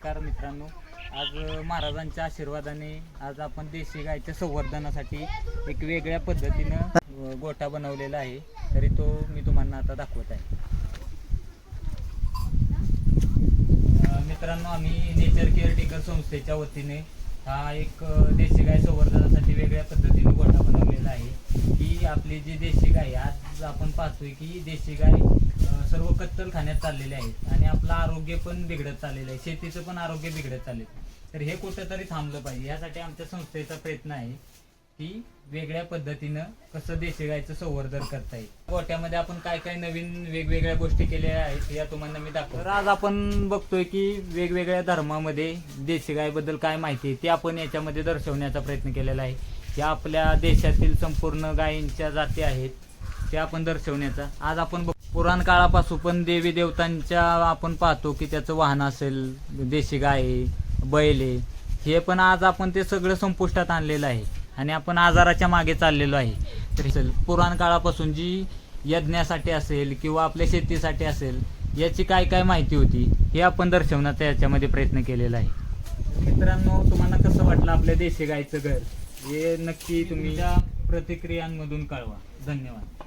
नमस्कार मित्रांनो, आज महाराजांच्या आशीर्वादाने आज आपण देशी गायच्या संवर्धनासाठी एक वेगळ्या पद्धतीनं गोठा बनवलेला आहे. तरी तो मी तुम्हाला आता दाखवत आहे. मित्रांनो, आम्ही नेचर केअरटेकर संस्थेच्या वतीने हा एक देशी गाय संवर्धनासाठी वेगळ्या पद्धतीने गोठा बनवलेला आहे. की आपली जी देशी गाय आज आपण पाहतोय की देशी गाय सर्व कत्तलखान्यात चाललेले आहेत आणि आपलं आरोग्य पण बिघडत चाललेलं आहे, शेतीचं पण आरोग्य बिघडत चालले. तर हे कुठंतरी थांबलं पाहिजे, यासाठी आमच्या संस्थेचा प्रयत्न आहे की वेगळ्या पद्धतीनं कसं देशी गायचं संवर्धन करता येईल. गोठ्यामध्ये आपण काय काय नवीन वेगवेगळ्या गोष्टी केलेल्या आहेत या तुम्हाला मी दाखवतो. तर आज आपण बघतोय की वेगवेगळ्या धर्मामध्ये देशी गायबद्दल काय माहिती आहे ते आपण याच्यामध्ये दर्शवण्याचा प्रयत्न केलेला आहे. या आपल्या देशातील संपूर्ण गायींच्या जाती आहेत त्या आपण दर्शवण्याचा. आज आपण पुराण काळापासून पण देवी देवतांच्या आपण पाहतो की त्याचं वाहन असेल, देशी गाय, बैल, हे पण आज आपण ते सगळं संपुष्टात आणलेलं आहे आणि आपण आजाराच्या मागे चाललेलो आहे. तर पुराण काळापासून जी यज्ञासाठी असेल किंवा आपल्या शेतीसाठी असेल याची काय काय माहिती होती हे आपण दर्शवण्याचा याच्यामध्ये प्रयत्न केलेला आहे. मित्रांनो, तुम्हाला कसं वाटलं आपल्या देशी गायचं घर हे नक्की तुमच्या प्रतिक्रियांमधून कळवा. धन्यवाद.